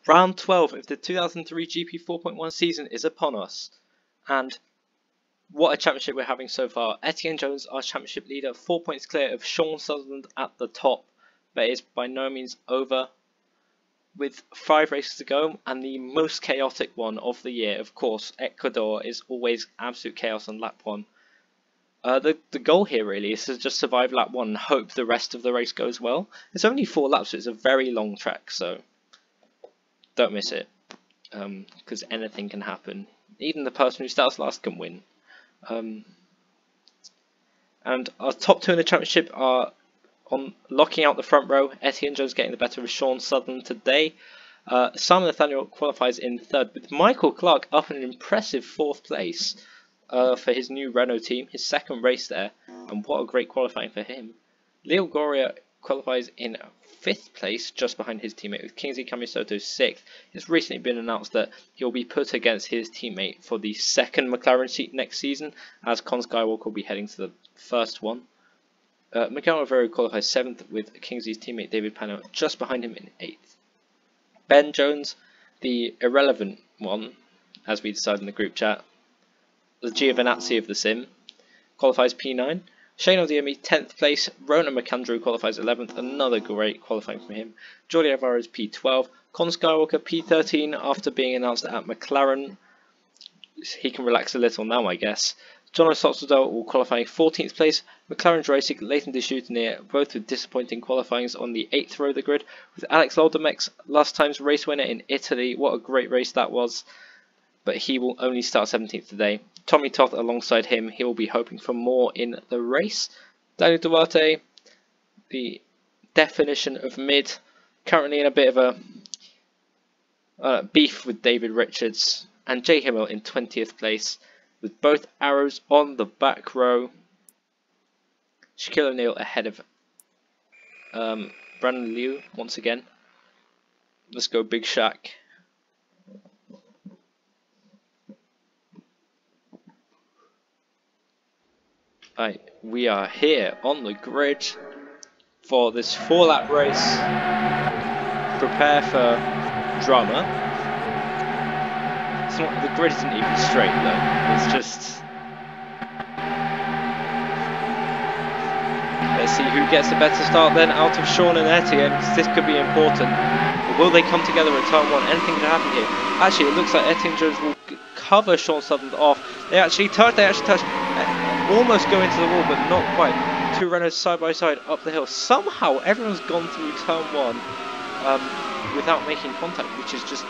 Round 12 of the 2003 GP4.1 season is upon us, and what a championship we're having so far. Etienne Jones, our championship leader, 4 points clear of Sean Sutherland at the top, but it is by no means over. With 5 races to go, and the most chaotic one of the year, of course, Ecuador is always absolute chaos on lap 1. The goal here really is to just survive lap 1 and hope the rest of the race goes well. It's only 4 laps, so it's a very long track, so don't miss it, because anything can happen. Even the person who starts last can win. And our top 2 in the championship are on locking out the front row. Etienne Jones getting the better of Sean Sutherland today. Simon Nathaniel qualifies in 3rd, with Michael Clark up in an impressive 4th place for his new Renault team, his 2nd race there, and what a great qualifying for him. Leo Goria qualifies in 5th place, just behind his teammate, with Kingsley Camisoto 6th. It's recently been announced that he'll be put against his teammate for the 2nd McLaren seat next season, as Con Skywalker will be heading to the 1st one. Miguel Rivera qualifies 7th, with Kingsley's teammate David Pano just behind him in 8th. Ben Jones, the irrelevant one, as we decided in the group chat, the Giovinazzi of the sim, qualifies P9. Shane Odiemi 10th place, Ronan McAndrew qualifies 11th, another great qualifying from him. Jordi Alvarez P12, Con Skywalker P13 after being announced at McLaren. He can relax a little now, I guess. Jono Sotzadel will qualify 14th place, McLaren's racing Leighton de Choutinier, both with disappointing qualifyings on the 8th row of the grid, with Alex Loldemex last time's race winner in Italy. What a great race that was, but he will only start 17th today. Tommy Toth alongside him, he will be hoping for more in the race. Daniel Duarte, the definition of mid, currently in a bit of a beef with David Richards, and Jay Himmel in 20th place, with both arrows on the back row. Shaquille O'Neal ahead of Brandon Liu once again. Let's go Big Shaq. Right, we are here on the grid for this 4-lap race. Prepare for drama. It's not, the grid isn't even straight though. It's just, let's see who gets the better start then out of Sean and Etienne. This could be important. But will they come together in turn 1? Anything could happen here. Actually, it looks like Etienne Jones will cover Sean Sutherland off. They actually touch. Almost go into the wall, but not quite. 2 runners side by side up the hill. Somehow everyone's gone through turn 1 without making contact, which is just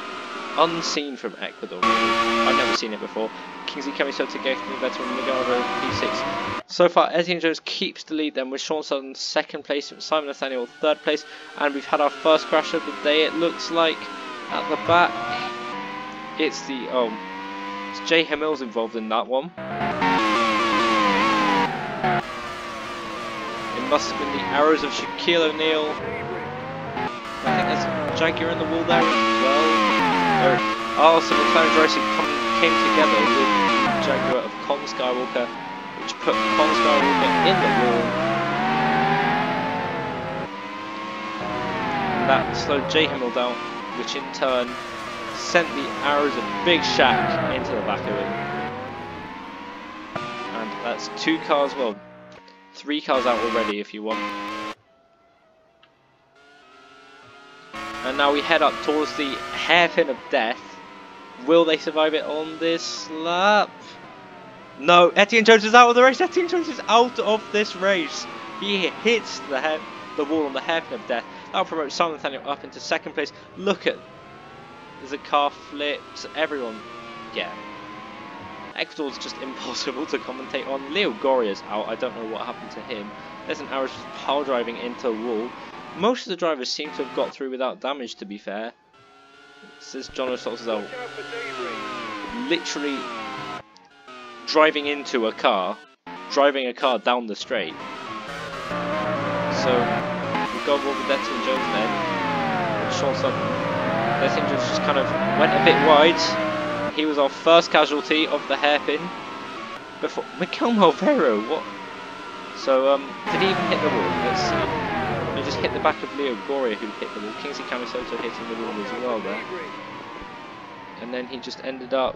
unseen from Ecuador. I've never seen it before. Kingsley Camisoto getting the better than Miguel P6. So far, Etienne Jones keeps the lead then, with Sean Sutherland 2nd place, Simon Nathaniel 3rd place, and we've had our first crash of the day. It looks like at the back, it's Jay Hamill's involved in that one. Must have been the arrows of Shaquille O'Neal. I think there's a Jaguar in the wall there as well. So McLaren's racing came together with the Jaguar of Con Skywalker, which put Con Skywalker in the wall. And that slowed Jay Himmel down, which in turn sent the arrows of Big Shaq into the back of him. And that's 2 cars, well, 3 cars out already if you want. And now we head up towards the hairpin of death. Will they survive it on this lap? No, Etienne Jones is out of the race. Etienne Jones is out of this race. He hits the wall on the hairpin of death. That'll promote Simon Nathaniel up into 2nd place. Look at, there's a car flips. Everyone, yeah. Ecuador's just impossible to commentate on. Leo Goria's out. I don't know what happened to him. There's an arrow just pile driving into a wall. Most of the drivers seem to have got through without damage, to be fair. This is Jono Sotzadel literally driving into a car, driving a car down the straight. So we've got with Etienne Jones then. Sean Sutherland. Etienne Jones just kind of went a bit wide. He was our first casualty of the hairpin. Before Miguel Malvero, what? So did he even hit the wall? Let's see. He just hit the back of Leo Goria, who hit the wall. Kingsley Kamisoto hitting the wall as well there. And then he just ended up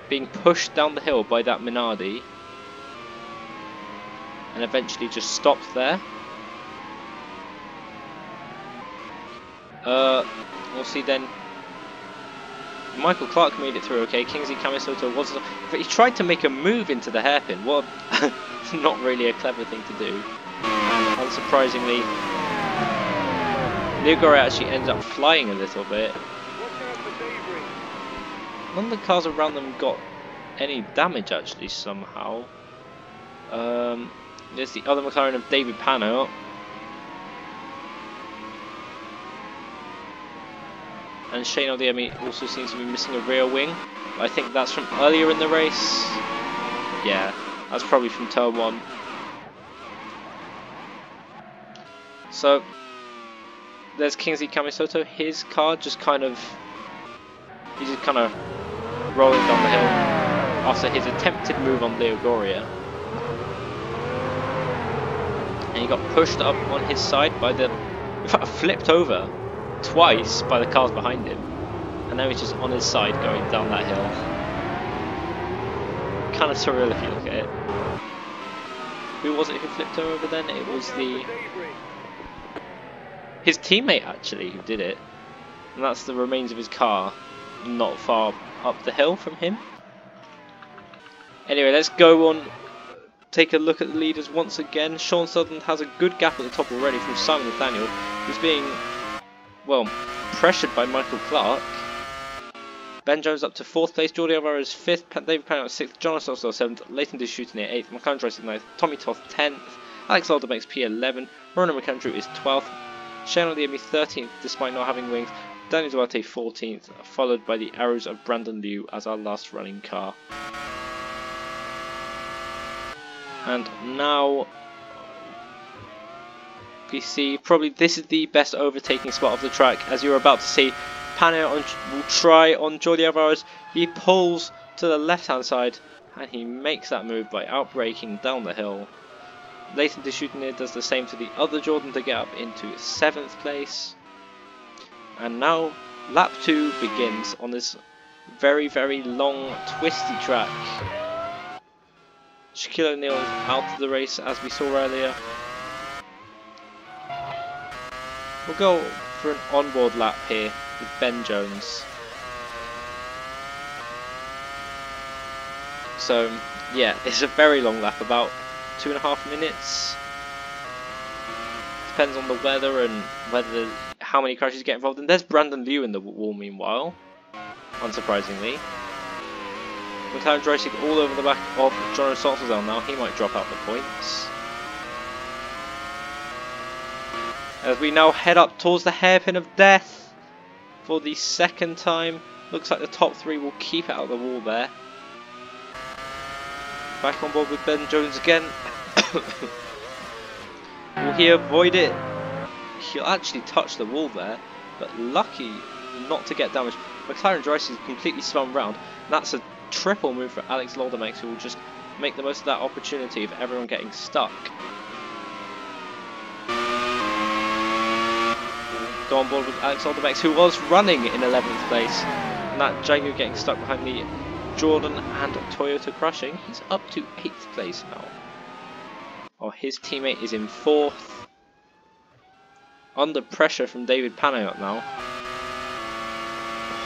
being pushed down the hill by that Minardi. And eventually just stopped there. We'll see then. Michael Clark made it through okay. Kingsley Kamisoto was... But he tried to make a move into the hairpin. What? Not really a clever thing to do. And unsurprisingly, Leo Goria actually ended up flying a little bit. None of the cars around them got any damage actually somehow. There's the other McLaren of David Pano. And Shane Odiemi also seems to be missing a rear wing. I think that's from earlier in the race. Yeah, that's probably from turn 1. So there's Kingsley Kamisoto. His car just kind of... He's just kind of rolling down the hill after his attempted move on Leo Goria. And he got pushed up on his side by the... In fact, flipped over twice by the cars behind him. And now he's just on his side going down that hill. Kind of surreal if you look at it. Who was it who flipped over then? It was his teammate actually who did it. And that's the remains of his car, not far up the hill from him. Anyway, let's go on, take a look at the leaders once again. Sean Sutherland has a good gap at the top already from Simon Nathaniel, who's being, well, pressured by Michael Clark. Ben Jones up to 4th place, Jordi Alvarez 5th, David Pano 6th, John Ososo 7th, Leighton Dishutin near 8th, McLaren Dressing 9th, Tommy Toth 10th, Alex Aldermakes P11, Ronan McAndrew is 12th, Shane Odiemi 13th despite not having wings, Daniel Duarte 14th, followed by the arrows of Brandon Liu as our last running car. And now we see probably this is the best overtaking spot of the track, as you're about to see. Pano will try on Jordi Alvarez. He pulls to the left hand side and he makes that move by outbraking down the hill. Leighton Dishutin does the same to the other Jordan to get up into 7th place. And now lap 2 begins on this very, very long, twisty track. Shaquille O'Neal is out of the race as we saw earlier. We'll go for an onboard lap here with Ben Jones. So yeah, it's a very long lap, about 2.5 minutes. Depends on the weather and whether how many crashes get involved. And there's Brandon Liu in the wall meanwhile, unsurprisingly. McLaren racing all over the back of John O'Sullivan now. He might drop out the points. As we now head up towards the hairpin of death for the 2nd time. Looks like the top 3 will keep it out of the wall there. Back on board with Ben Jones again. Will he avoid it? He'll actually touch the wall there, but lucky not to get damaged. McLaren Racing is completely spun round. That's a triple move for Alex Laudermax, who will just make the most of that opportunity of everyone getting stuck. Go on board with Alex Laudermax, who was running in 11th place, and that Jaguar getting stuck behind the Jordan and Toyota crushing. He's up to 8th place now. Oh, his teammate is in 4th. Under pressure from David Pano now.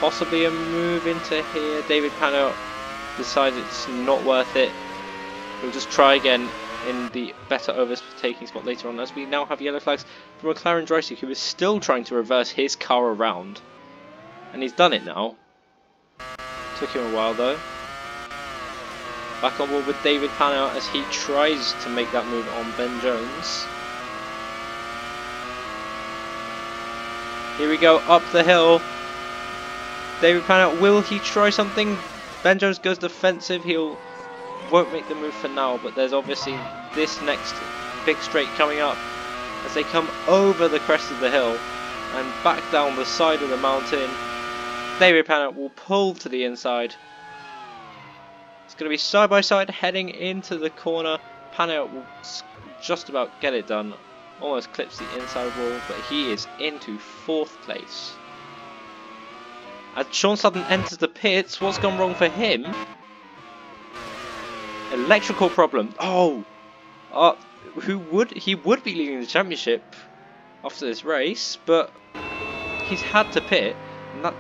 Possibly a move into here. David Pano decides it's not worth it. He'll just try again in the better overtaking spot later on, as we now have yellow flags for McLaren Dreisig, who is still trying to reverse his car around. And he's done it now. Took him a while though. Back on board with David Pano as he tries to make that move on Ben Jones. Here we go, up the hill. David Pano, will he try something? Ben Jones goes defensive. Won't make the move for now, but there's obviously this next big straight coming up as they come over the crest of the hill and back down the side of the mountain. David Pano will pull to the inside. It's going to be side by side heading into the corner. Pano will just about get it done. Almost clips the inside wall, but he is into 4th place. As Sean Sutton enters the pits, what's gone wrong for him? Electrical problem. Oh! He would be leading the championship after this race, but he's had to pit, and that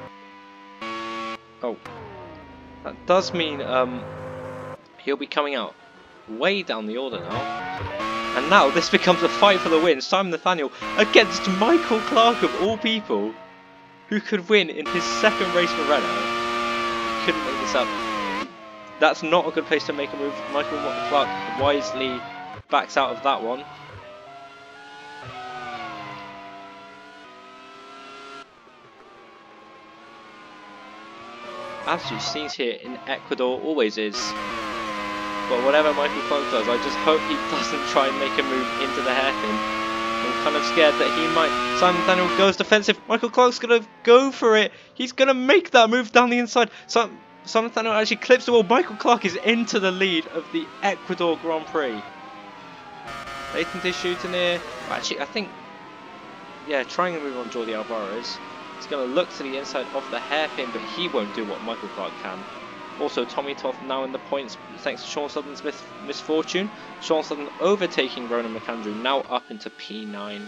does mean he'll be coming out way down the order now. And now this becomes a fight for the win. Simon Nathaniel against Michael Clark of all people, who could win in his 2nd race for Renault. Couldn't make this up. That's not a good place to make a move. Michael Clark wisely backs out of that one. Absolute scenes here in Ecuador, always is. But whatever Michael Clark does, I just hope he doesn't try and make a move into the hairpin. I'm kind of scared that he might. Simon Nathaniel goes defensive. Michael Clark's going to go for it. He's going to make that move down the inside. Simon Nathaniel actually clips the wall. Michael Clark is into the lead of the Ecuador Grand Prix. Leighton shooting here. Actually, I think, yeah, trying to move on Jordi Alvarez. He's going to look to the inside of the hairpin, but he won't do what Michael Clark can. Also, Tommy Toth now in the points thanks to Sean Sutton's misfortune. Sean Sutton overtaking Ronan McAndrew, now up into P9.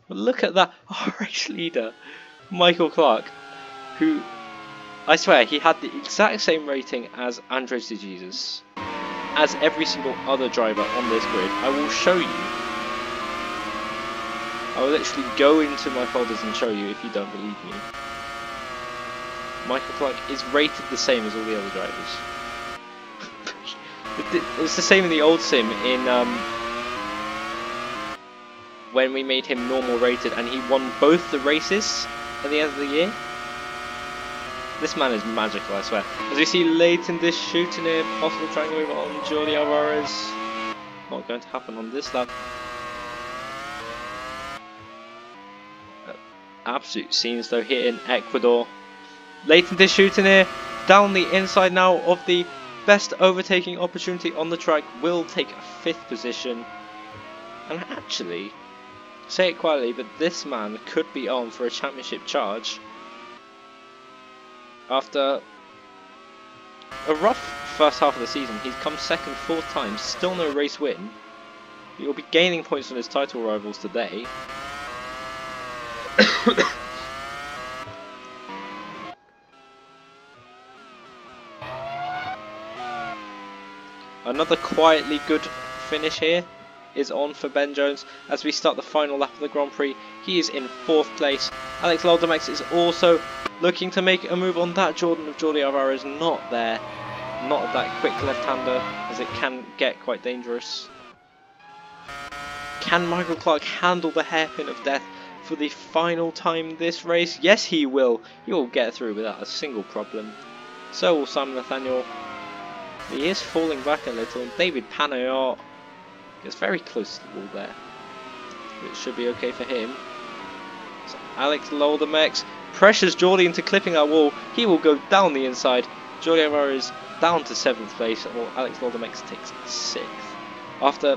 But look at that race leader, Michael Clark, who, I swear, he had the exact same rating as Andres de Jesus, as every single other driver on this grid. I will show you. I will literally go into my folders and show you if you don't believe me. Michael Clark is rated the same as all the other drivers. It's the same in the old sim in when we made him normal rated and he won both the races at the end of the year. This man is magical, I swear. As we see Leighton Dish shooting here, possible triangle move on Jordi Alvarez. Not going to happen on this lap. Absolute scenes though here in Ecuador. Leighton Dish shooting here, down the inside now of the best overtaking opportunity on the track, will take a 5th position. And actually, say it quietly, but this man could be on for a championship charge. After a rough first half of the season, he's come 2nd, 4th times, still no race win. He'll be gaining points on his title rivals today. Another quietly good finish here is on for Ben Jones as we start the final lap of the Grand Prix. He is in 4th place. Alex Loldemex is also looking to make a move on that Jordan of Jordi Alvarez. Not there. Not that quick left-hander, as it can get quite dangerous. Can Michael Clark handle the hairpin of death for the final time this race? Yes, he will. He will get through without a single problem. So will Simon Nathaniel. He is falling back a little. David Panayot gets very close to the wall there, which should be okay for him. So Alex Loldemex pressures Jordi into clipping that wall. He will go down the inside. Jordi Alvarez down to 7th place, while Alex Loldemex takes 6th. After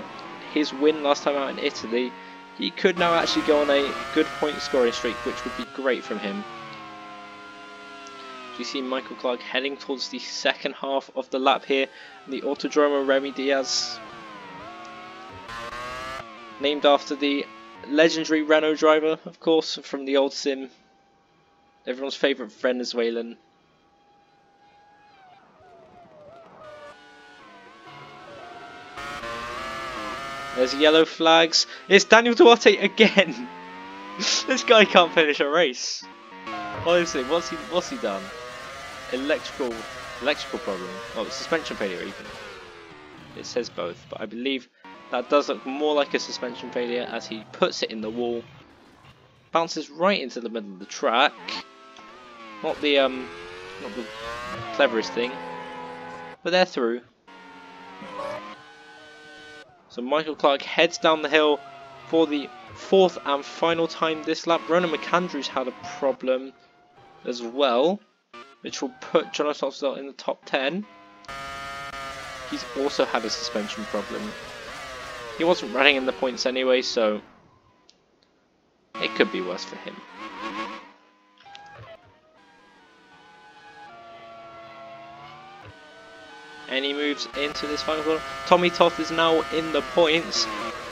his win last time out in Italy, he could now actually go on a good point scoring streak, which would be great from him. You see Michael Clark heading towards the 2nd half of the lap here in the Autodromo Remy Diaz, named after the legendary Renault driver, of course, from the old sim, everyone's favourite Venezuelan. There's yellow flags. It's Daniel Duarte again. This guy can't finish a race. Honestly, what's he done? Electrical problem. Oh, suspension failure even. It says both, but I believe that does look more like a suspension failure as he puts it in the wall. Bounces right into the middle of the track. Not the cleverest thing, but they're through. So Michael Clark heads down the hill for the 4th and final time this lap. Ronan McAndrew's had a problem as well, which will put Jonathan Oxlade in the top 10. He's also had a suspension problem. He wasn't running in the points anyway, so it could be worse for him. And he moves into this final corner. Tommy Toth is now in the points,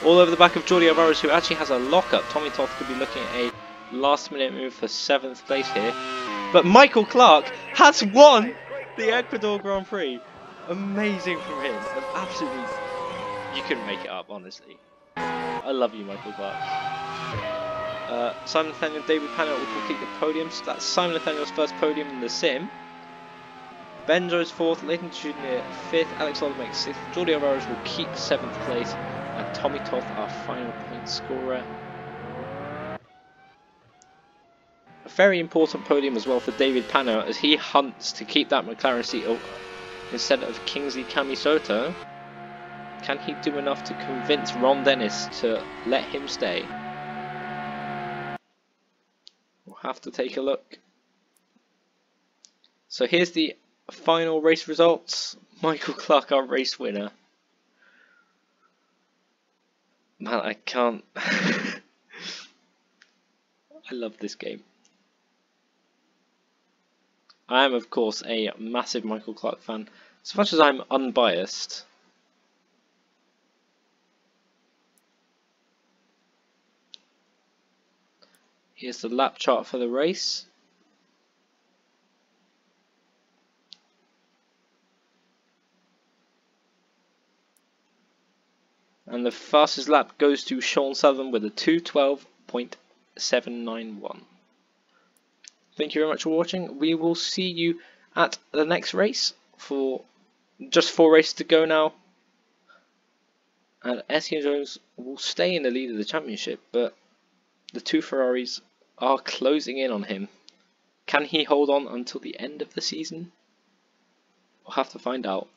all over the back of Jordi Alvarez, who actually has a lockup. Tommy Toth could be looking at a last-minute move for 7th place here. But Michael Clark has won the Ecuador Grand Prix. Amazing from him. Absolutely, you couldn't make it up, honestly. I love you, Michael Clark. Simon Nathaniel, David Panner will complete the podiums. That's Simon Nathaniel's first podium in the sim. Benjo's 4th, Leighton Jr. 5th, Alex Oliver makes 6th, Jordi Alvarez will keep 7th place, and Tommy Toth, our final point scorer. A very important podium as well for David Panner as he hunts to keep that McLaren seat instead of Kingsley Kamisoto. Can he do enough to convince Ron Dennis to let him stay? We'll have to take a look. So here's the final race results. Michael Clark, our race winner. Man, I can't. I love this game. I am, of course, a massive Michael Clark fan. As much as I'm unbiased. Here's the lap chart for the race. And the fastest lap goes to Sean Sutherland with a 2:12.791. Thank you very much for watching. We will see you at the next race for just 4 races to go now. And Etienne Jones will stay in the lead of the championship, but the 2 Ferraris are closing in on him. Can he hold on until the end of the season? We'll have to find out.